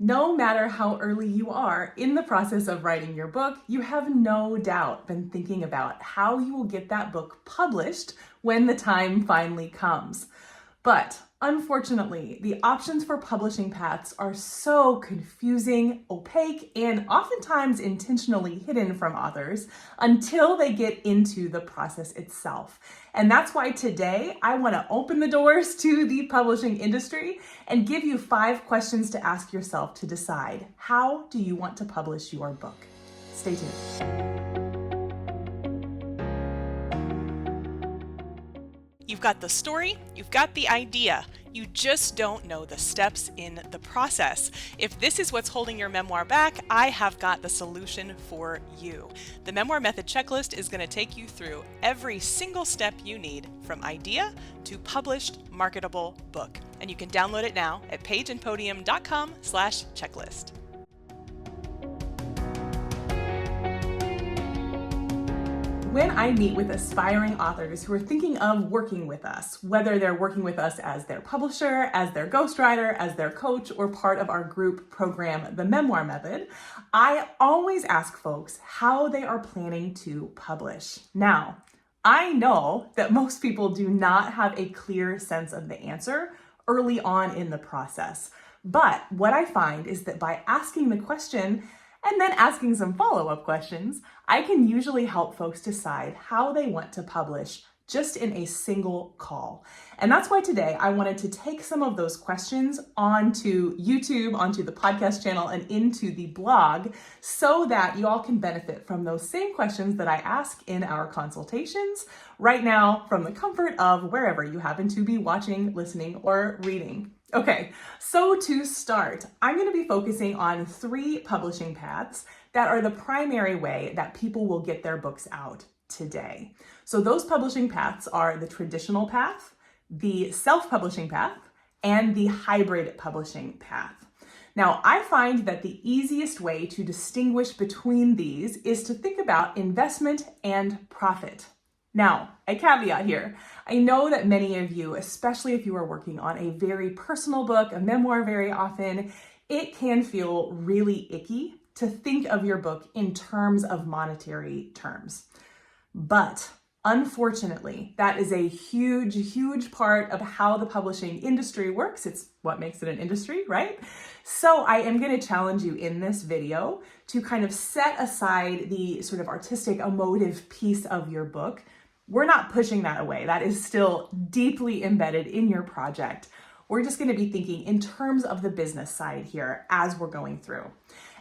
No matter how early you are in the process of writing your book, you have no doubt been thinking about how you will get that book published when the time finally comes. But unfortunately, the options for publishing paths are so confusing, opaque, and oftentimes intentionally hidden from authors until they get into the process itself. And that's why today I want to open the doors to the publishing industry and give you 5 questions to ask yourself to decide, how do you want to publish your book? Stay tuned. You've got the story, you've got the idea, you just don't know the steps in the process. If this is what's holding your memoir back, I have got the solution for you. The Memoir Method Checklist is going to take you through every single step you need from idea to published, marketable book. And you can download it now at pageandpodium.com/checklist. When I meet with aspiring authors who are thinking of working with us, whether they're working with us as their publisher, as their ghostwriter, as their coach, or part of our group program, The Memoir Method, I always ask folks how they are planning to publish. Now, I know that most people do not have a clear sense of the answer early on in the process. But what I find is that by asking the question, and then asking some follow-up questions, I can usually help folks decide how they want to publish just in a single call. And that's why today I wanted to take some of those questions onto YouTube, onto the podcast channel, and into the blog so that you all can benefit from those same questions that I ask in our consultations right now from the comfort of wherever you happen to be watching, listening, or reading. Okay, so to start, I'm going to be focusing on 3 publishing paths that are the primary way that people will get their books out today. So those publishing paths are the traditional path, the self-publishing path, and the hybrid publishing path. Now, I find that the easiest way to distinguish between these is to think about investment and profit. Now, a caveat here. I know that many of you, especially if you are working on a very personal book, a memoir very often, it can feel really icky to think of your book in terms of monetary terms. But unfortunately, that is a huge, huge part of how the publishing industry works. It's what makes it an industry, right? So I am going to challenge you in this video to kind of set aside the sort of artistic, emotive piece of your book. We're not pushing that away. That is still deeply embedded in your project. We're just going to be thinking in terms of the business side here as we're going through.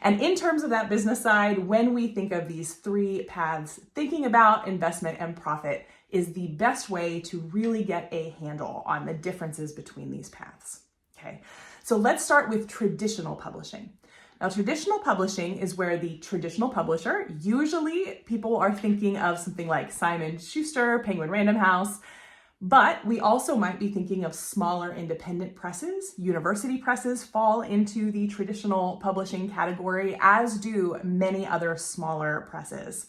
And in terms of that business side, when we think of these 3 paths, thinking about investment and profit is the best way to really get a handle on the differences between these paths. Okay, so let's start with traditional publishing. Now, traditional publishing is where the traditional publisher, usually people are thinking of something like Simon Schuster, Penguin Random House, but we also might be thinking of smaller independent presses. University presses fall into the traditional publishing category, as do many other smaller presses.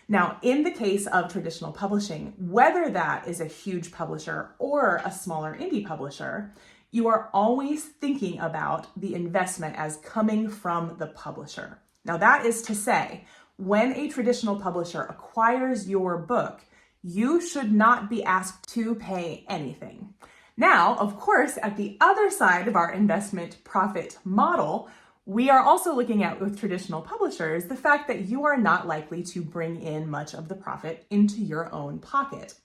Now, in the case of traditional publishing, whether that is a huge publisher or a smaller indie publisher, you are always thinking about the investment as coming from the publisher. Now, that is to say, when a traditional publisher acquires your book, you should not be asked to pay anything. Now, of course, at the other side of our investment profit model, we are also looking at with traditional publishers the fact that you are not likely to bring in much of the profit into your own pocket.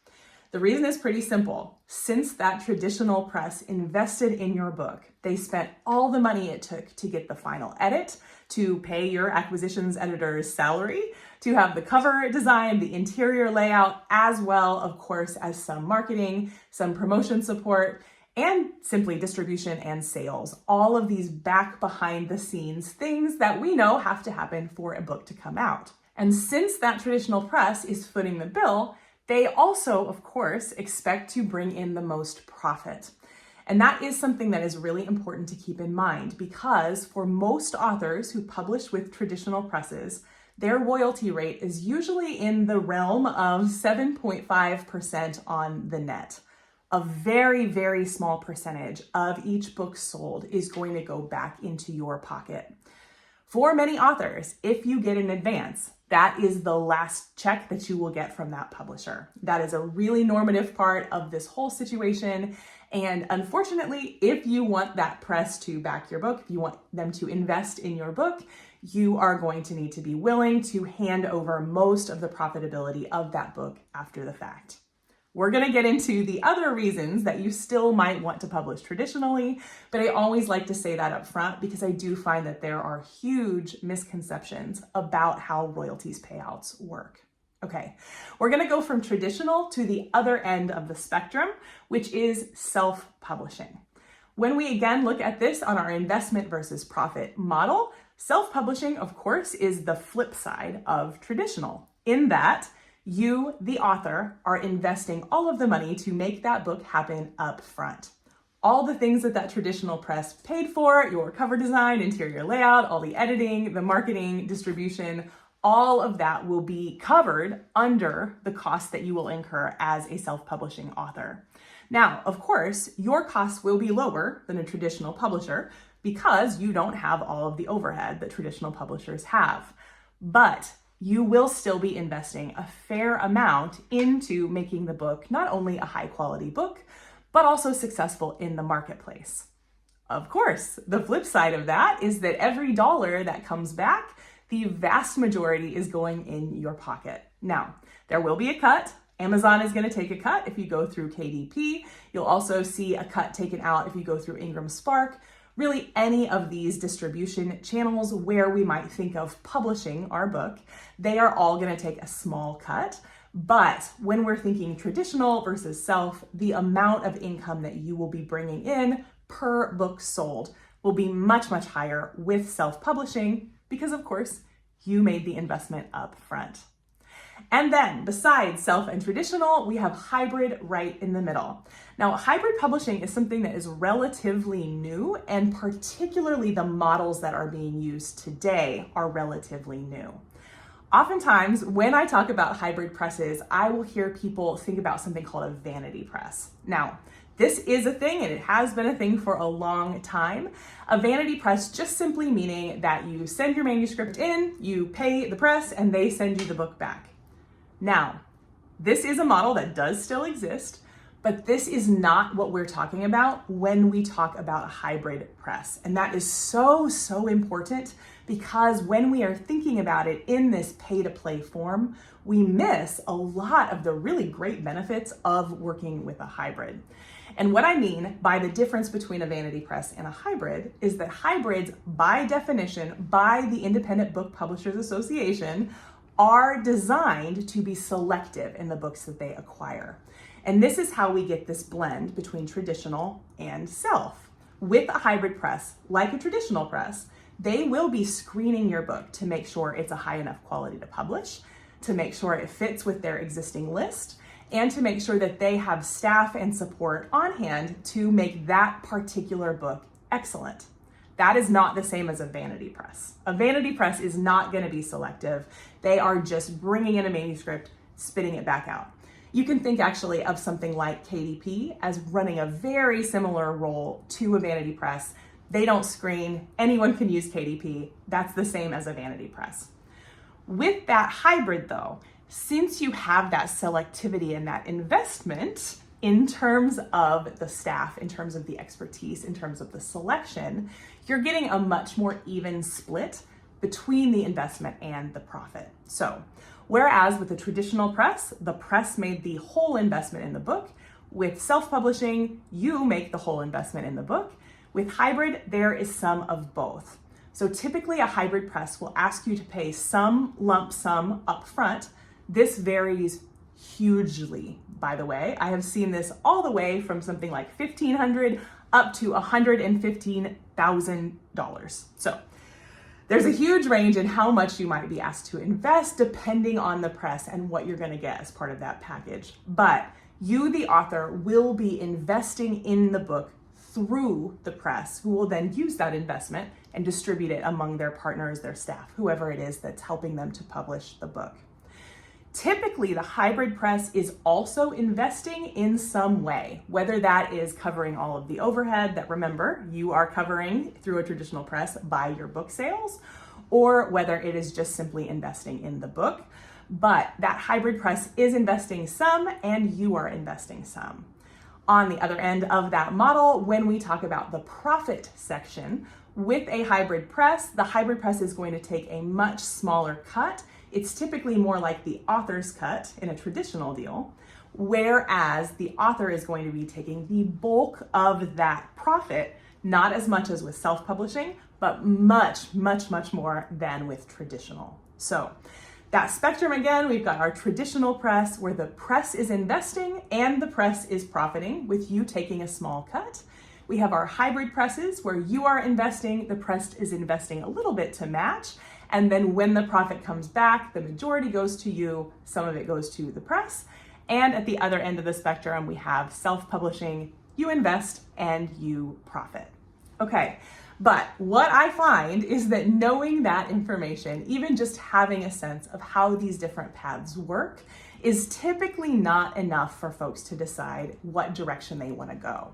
The reason is pretty simple. Since that traditional press invested in your book, they spent all the money it took to get the final edit, to pay your acquisitions editor's salary, to have the cover design, the interior layout, as well, of course, as some marketing, some promotion support, and simply distribution and sales. All of these back behind the scenes things that we know have to happen for a book to come out. And since that traditional press is footing the bill, they also, of course, expect to bring in the most profit. And that is something that is really important to keep in mind because for most authors who publish with traditional presses, their royalty rate is usually in the realm of 7.5% on the net. a very, very small percentage of each book sold is going to go back into your pocket. For many authors, if you get an advance, that is the last check that you will get from that publisher. That is a really normative part of this whole situation. And unfortunately, if you want that press to back your book, if you want them to invest in your book, you are going to need to be willing to hand over most of the profitability of that book after the fact. We're going to get into the other reasons that you still might want to publish traditionally, but I always like to say that up front because I do find that there are huge misconceptions about how royalties payouts work. Okay, we're going to go from traditional to the other end of the spectrum, which is self-publishing. When we again look at this on our investment versus profit model, self-publishing, of course, is the flip side of traditional, in that you, the author, are investing all of the money to make that book happen up front. All the things that traditional press paid for, your cover design, interior layout, all the editing, the marketing, distribution, all of that will be covered under the cost that you will incur as a self-publishing author. Now, of course, your costs will be lower than a traditional publisher because you don't have all of the overhead that traditional publishers have. But you will still be investing a fair amount into making the book not only a high quality book, but also successful in the marketplace. Of course, the flip side of that is that every dollar that comes back, the vast majority is going in your pocket. Now, there will be a cut. Amazon is going to take a cut if you go through KDP. You'll also see a cut taken out if you go through Ingram Spark. Really, any of these distribution channels where we might think of publishing our book, they are all going to take a small cut. But when we're thinking traditional versus self, the amount of income that you will be bringing in per book sold will be much, much higher with self-publishing because, of course, you made the investment up front. And then besides self and traditional, we have hybrid right in the middle. Now, hybrid publishing is something that is relatively new, and particularly the models that are being used today are relatively new. Oftentimes, when I talk about hybrid presses, I will hear people think about something called a vanity press. Now, this is a thing, and it has been a thing for a long time. A vanity press just simply meaning that you send your manuscript in, you pay the press, and they send you the book back. Now, this is a model that does still exist, but this is not what we're talking about when we talk about a hybrid press. And that is so, so important because when we are thinking about it in this pay-to-play form, we miss a lot of the really great benefits of working with a hybrid. And what I mean by the difference between a vanity press and a hybrid is that hybrids, by definition, by the Independent Book Publishers Association, are designed to be selective in the books that they acquire. And this is how we get this blend between traditional and self. With a hybrid press, like a traditional press, they will be screening your book to make sure it's a high enough quality to publish, to make sure it fits with their existing list, and to make sure that they have staff and support on hand to make that particular book excellent. That is not the same as a vanity press. A vanity press is not going to be selective. They are just bringing in a manuscript, spitting it back out. You can think actually of something like KDP as running a very similar role to a vanity press. They don't screen. Anyone can use KDP. That's the same as a vanity press. With that hybrid though, since you have that selectivity and that investment in terms of the staff, in terms of the expertise, in terms of the selection, you're getting a much more even split between the investment and the profit. So, whereas with the traditional press, the press made the whole investment in the book, with self-publishing, you make the whole investment in the book. With hybrid, there is some of both. So typically a hybrid press will ask you to pay some lump sum upfront. This varies hugely, by the way. I have seen this all the way from something like $1,500 up to $115,000. So there's a huge range in how much you might be asked to invest depending on the press and what you're going to get as part of that package. But you, the author, will be investing in the book through the press, who will then use that investment and distribute it among their partners, their staff, whoever it is that's helping them to publish the book. Typically, the hybrid press is also investing in some way, whether that is covering all of the overhead that, remember, you are covering through a traditional press by your book sales, or whether it is just simply investing in the book. But that hybrid press is investing some and you are investing some. On the other end of that model, when we talk about the profit section, with a hybrid press, the hybrid press is going to take a much smaller cut. It's typically more like the author's cut in a traditional deal, whereas the author is going to be taking the bulk of that profit, not as much as with self-publishing, but much, much, much more than with traditional. So that spectrum, again, we've got our traditional press where the press is investing and the press is profiting with you taking a small cut. We have our hybrid presses where you are investing, the press is investing a little bit to match. And then when the profit comes back, the majority goes to you, some of it goes to the press. And at the other end of the spectrum, we have self-publishing, you invest and you profit. Okay, but what I find is that knowing that information, even just having a sense of how these different paths work, is typically not enough for folks to decide what direction they want to go.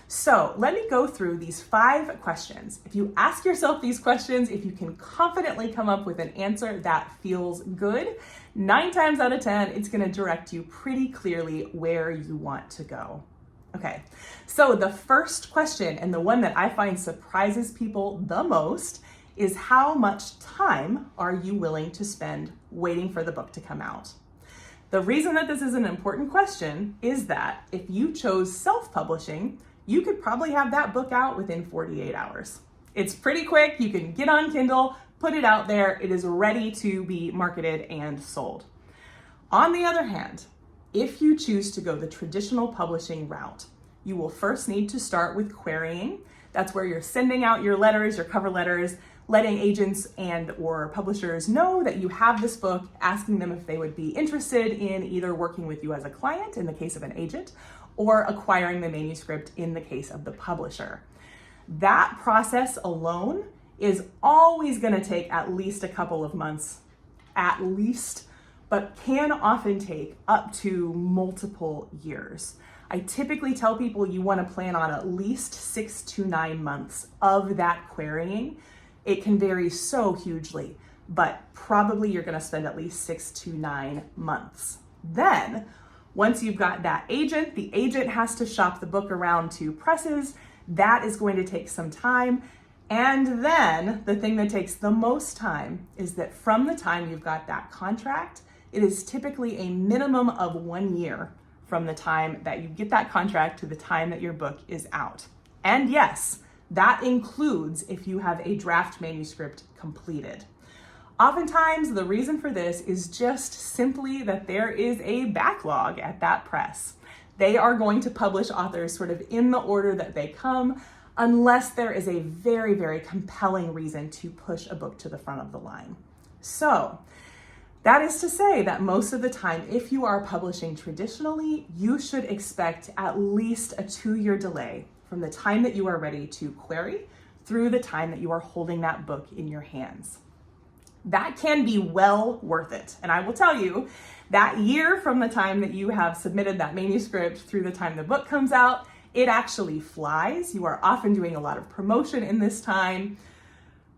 So let me go through these 5 questions. If you ask yourself these questions, if you can confidently come up with an answer that feels good, 9 times out of 10, it's going to direct you pretty clearly where you want to go. Okay, so the first question, and the one that I find surprises people the most, is how much time are you willing to spend waiting for the book to come out? The reason that this is an important question is that if you chose self-publishing, you could probably have that book out within 48 hours. It's pretty quick. You can get on Kindle, put it out there. It is ready to be marketed and sold. On the other hand, if you choose to go the traditional publishing route, you will first need to start with querying. That's where you're sending out your letters, your cover letters, letting agents and or publishers know that you have this book, asking them if they would be interested in either working with you as a client in the case of an agent, or acquiring the manuscript in the case of the publisher. That process alone is always going to take at least a couple of months, at least, but can often take up to multiple years. I typically tell people you want to plan on at least 6 to 9 months of that querying. It can vary so hugely, but probably you're going to spend at least 6 to 9 months. Then, once you've got that agent, the agent has to shop the book around to presses. That is going to take some time. And then the thing that takes the most time is that from the time you've got that contract, it is typically a minimum of 1 year from the time that you get that contract to the time that your book is out. And yes, that includes if you have a draft manuscript completed. Oftentimes, the reason for this is just simply that there is a backlog at that press. They are going to publish authors sort of in the order that they come, unless there is a very, very compelling reason to push a book to the front of the line. So, that is to say that most of the time, if you are publishing traditionally, you should expect at least a 2-year delay from the time that you are ready to query through the time that you are holding that book in your hands. That can be well worth it. And I will tell you, that year from the time that you have submitted that manuscript through the time the book comes out, it actually flies. You are often doing a lot of promotion in this time,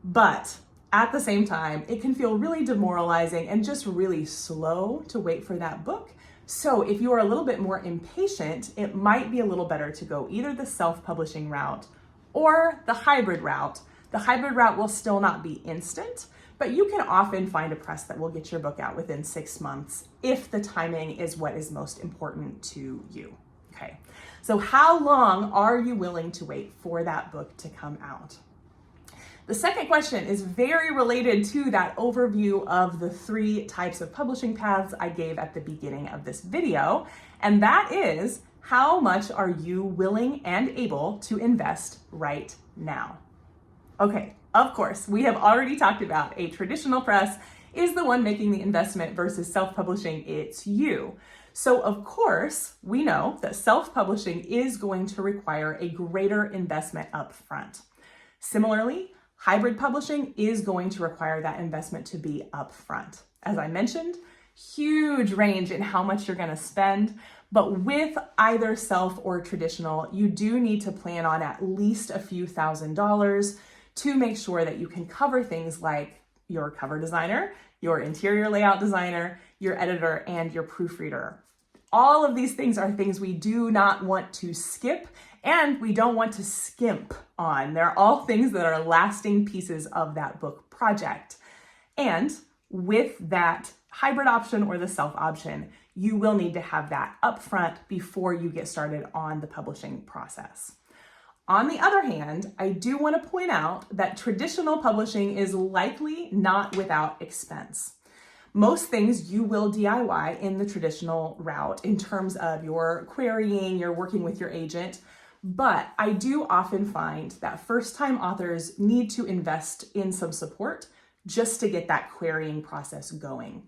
but at the same time, it can feel really demoralizing and just really slow to wait for that book. So if you are a little bit more impatient, it might be a little better to go either the self-publishing route or the hybrid route. The hybrid route will still not be instant, but you can often find a press that will get your book out within 6 months if the timing is what is most important to you. Okay, so how long are you willing to wait for that book to come out? The second question is very related to that overview of the 3 types of publishing paths I gave at the beginning of this video, and that is how much are you willing and able to invest right now? Okay, of course, we have already talked about a traditional press is the one making the investment versus self-publishing, it's you. So of course, we know that self-publishing is going to require a greater investment up front. Similarly, hybrid publishing is going to require that investment to be up front. As I mentioned, huge range in how much you're going to spend. But with either self or traditional, you do need to plan on at least a few $1,000s to make sure that you can cover things like your cover designer, your interior layout designer, your editor, and your proofreader. All of these things are things we do not want to skip and we don't want to skimp on. They're all things that are lasting pieces of that book project. And with that hybrid option or the self option, you will need to have that upfront before you get started on the publishing process. On the other hand, I do want to point out that traditional publishing is likely not without expense. Most things you will DIY in the traditional route in terms of your querying, you're working with your agent, but I do often find that first-time authors need to invest in some support just to get that querying process going.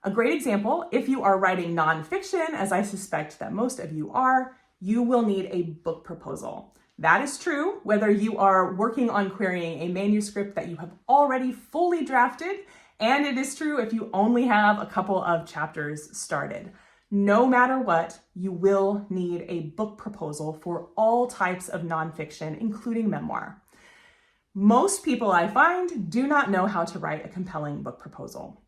A great example, if you are writing nonfiction, as I suspect that most of you are, you will need a book proposal. That is true whether you are working on querying a manuscript that you have already fully drafted, and it is true if you only have a couple of chapters started. No matter what, you will need a book proposal for all types of nonfiction, including memoir. Most people I find do not know how to write a compelling book proposal.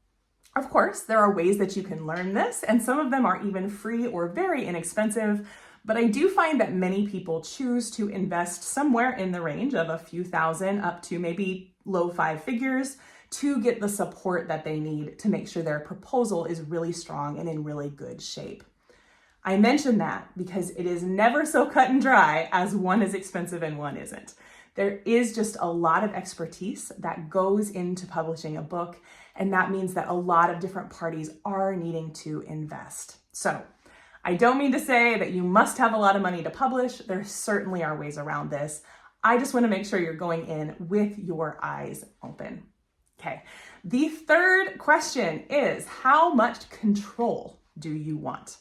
Of course, there are ways that you can learn this, and some of them are even free or very inexpensive, but I do find that many people choose to invest somewhere in the range of a few thousand up to maybe low five figures to get the support that they need to make sure their proposal is really strong and in really good shape. I mention that because it is never so cut and dry as one is expensive and one isn't. There is just a lot of expertise that goes into publishing a book, and that means that a lot of different parties are needing to invest. So I don't mean to say that you must have a lot of money to publish. There certainly are ways around this. I just want to make sure you're going in with your eyes open. Okay, the third question is, how much control do you want?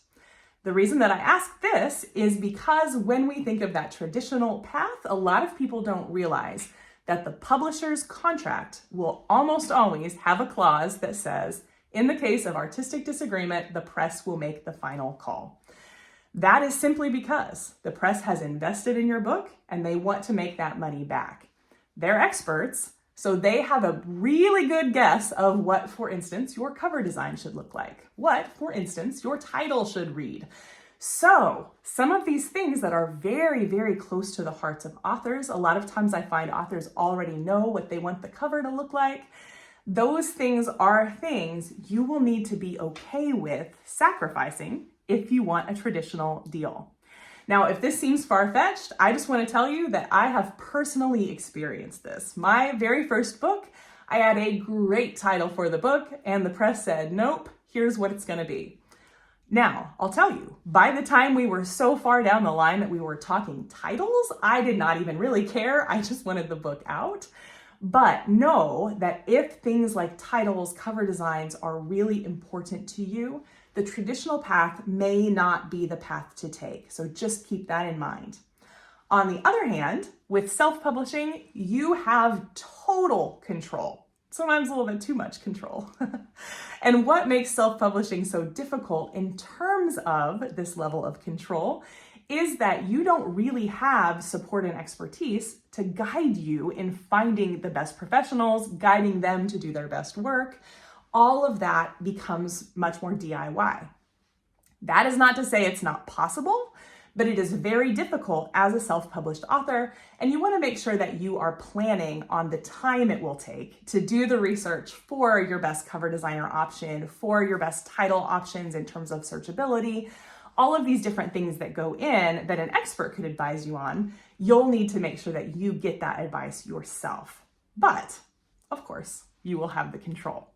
The reason that I ask this is because when we think of that traditional path, a lot of people don't realize that the publisher's contract will almost always have a clause that says, in the case of artistic disagreement, the press will make the final call. That is simply because the press has invested in your book and they want to make that money back. They're experts, so they have a really good guess of what, for instance, your cover design should look like, what, for instance, your title should read. So some of these things that are very, very close to the hearts of authors, a lot of times I find authors already know what they want the cover to look like. Those things are things you will need to be okay with sacrificing if you want a traditional deal. Now, if this seems far-fetched, I just want to tell you that I have personally experienced this. My very first book, I had a great title for the book, and the press said, nope, here's what it's going to be. Now, I'll tell you, by the time we were so far down the line that we were talking titles, I did not even really care. I just wanted the book out. But know that if things like titles, cover designs are really important to you, the traditional path may not be the path to take. So just keep that in mind. On the other hand, with self-publishing, you have total control, sometimes a little bit too much control. And what makes self-publishing so difficult in terms of this level of control is that you don't really have support and expertise to guide you in finding the best professionals, guiding them to do their best work. All of that becomes much more DIY. That is not to say it's not possible, but it is very difficult as a self-published author, and you want to make sure that you are planning on the time it will take to do the research for your best cover designer option, for your best title options in terms of searchability, all of these different things that go in that an expert could advise you on. You'll need to make sure that you get that advice yourself. But, of course, you will have the control.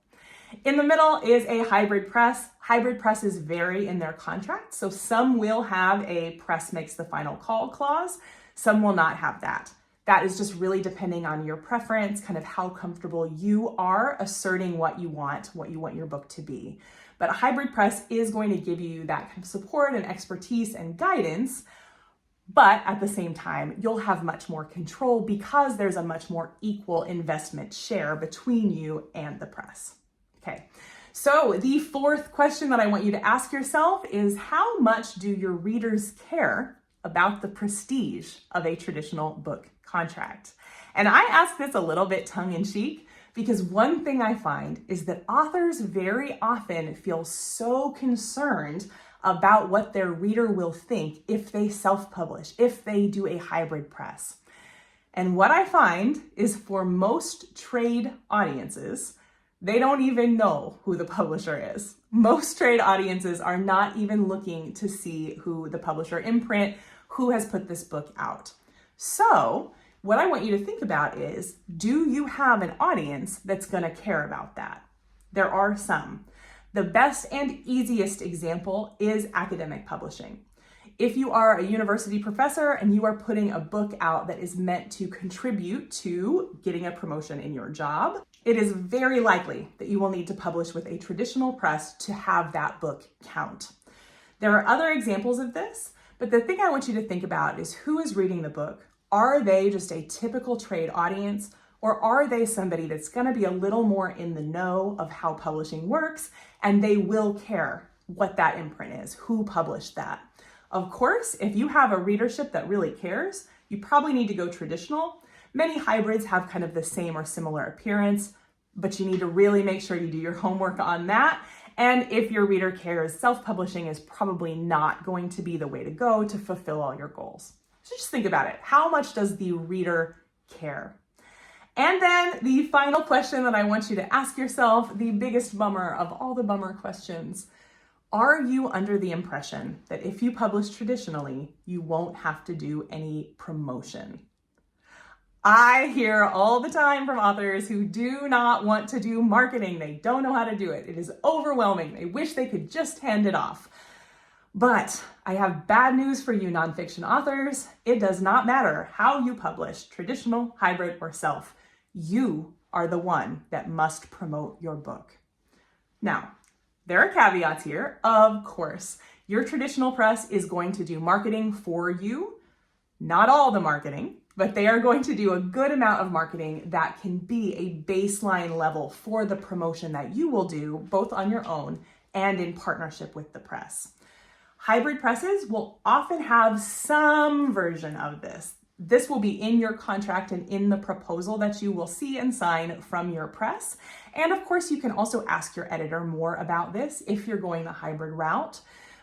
In the middle is a hybrid press. Hybrid presses vary in their contracts, so some will have a press makes the final call clause, some will not have that. That is just really depending on your preference, kind of how comfortable you are asserting what you want your book to be. But a hybrid press is going to give you that kind of support and expertise and guidance, but at the same time, you'll have much more control because there's a much more equal investment share between you and the press. Okay, So the fourth question that I want you to ask yourself is, how much do your readers care about the prestige of a traditional book contract? And I ask this a little bit tongue-in-cheek because one thing I find is that authors very often feel so concerned about what their reader will think if they self-publish, if they do a hybrid press. And what I find is for most trade audiences, they don't even know who the publisher is. Most trade audiences are not even looking to see who the publisher imprint, who has put this book out. So what I want you to think about is, do you have an audience that's going to care about that? There are some. The best and easiest example is academic publishing. If you are a university professor and you are putting a book out that is meant to contribute to getting a promotion in your job, it is very likely that you will need to publish with a traditional press to have that book count. There are other examples of this, but the thing I want you to think about is, who is reading the book? Are they just a typical trade audience, or are they somebody that's going to be a little more in the know of how publishing works, and they will care what that imprint is, who published that? Of course, if you have a readership that really cares, you probably need to go traditional. Many hybrids have kind of the same or similar appearance, but you need to really make sure you do your homework on that. And if your reader cares, self-publishing is probably not going to be the way to go to fulfill all your goals. So just think about it. How much does the reader care? And then the final question that I want you to ask yourself, the biggest bummer of all the bummer questions: are you under the impression that if you publish traditionally, you won't have to do any promotion? I hear all the time from authors who do not want to do marketing. They don't know how to do it. It is overwhelming. They wish they could just hand it off. But I have bad news for you nonfiction authors. It does not matter how you publish, traditional, hybrid, or self. You are the one that must promote your book. Now, there are caveats here. Of course, your traditional press is going to do marketing for you. Not all the marketing, but they are going to do a good amount of marketing that can be a baseline level for the promotion that you will do, both on your own and in partnership with the press. Hybrid presses will often have some version of this. This will be in your contract and in the proposal that you will see and sign from your press. And of course, you can also ask your editor more about this if you're going the hybrid route.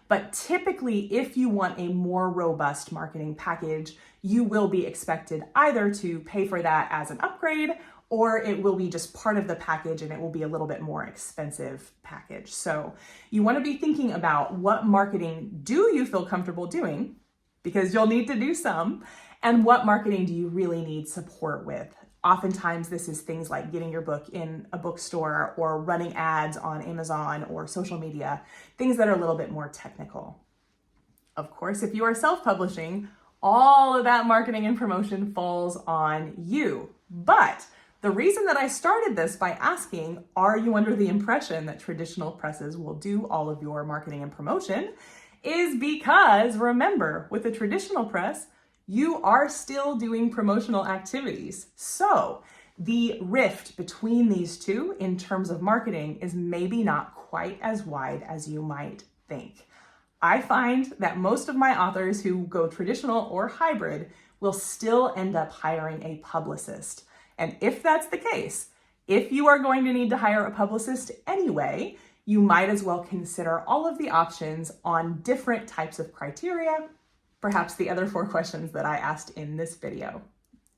But typically, if you want a more robust marketing package, you will be expected either to pay for that as an upgrade, or it will be just part of the package and it will be a little bit more expensive package. So you want to be thinking about, what marketing do you feel comfortable doing? Because you'll need to do some. And what marketing do you really need support with? Oftentimes, this is things like getting your book in a bookstore or running ads on Amazon or social media, things that are a little bit more technical. Of course, if you are self-publishing, all of that marketing and promotion falls on you. But the reason that I started this by asking, are you under the impression that traditional presses will do all of your marketing and promotion, is because, remember, with a traditional press, you are still doing promotional activities. So the rift between these two in terms of marketing is maybe not quite as wide as you might think. I find that most of my authors who go traditional or hybrid will still end up hiring a publicist. And if that's the case, if you are going to need to hire a publicist anyway, you might as well consider all of the options on different types of criteria, perhaps the other 4 questions that I asked in this video.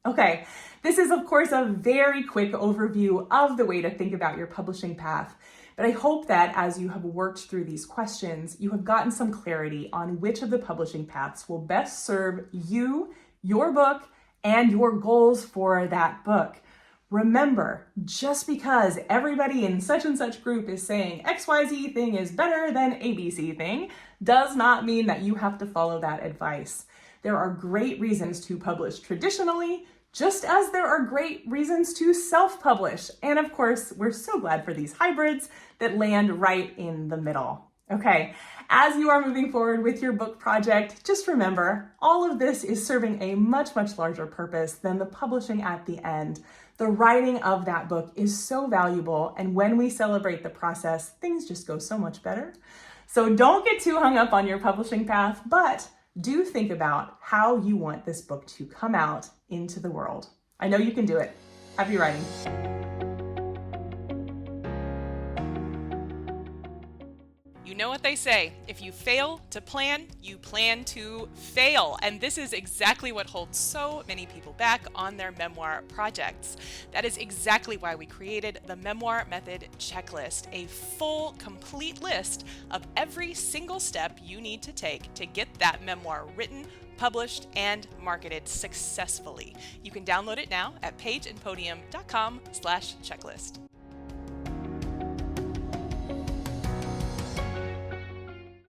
Okay, this is of course a very quick overview of the way to think about your publishing path, but I hope that as you have worked through these questions, you have gotten some clarity on which of the publishing paths will best serve you, your book, and your goals for that book. Remember, just because everybody in such and such group is saying XYZ thing is better than ABC thing, does not mean that you have to follow that advice. There are great reasons to publish traditionally, just as there are great reasons to self-publish. And of course, we're so glad for these hybrids that land right in the middle. Okay, as you are moving forward with your book project, just remember, all of this is serving a much, much larger purpose than the publishing at the end. The writing of that book is so valuable, and when we celebrate the process, things just go so much better. So don't get too hung up on your publishing path, but do think about how you want this book to come out into the world. I know you can do it. Happy writing. You know what they say, if you fail to plan, you plan to fail. And this is exactly what holds so many people back on their memoir projects. That is exactly why we created the Memoir Method Checklist, a full, complete list of every single step you need to take to get that memoir written, published, and marketed successfully. You can download it now at pageandpodium.com/checklist.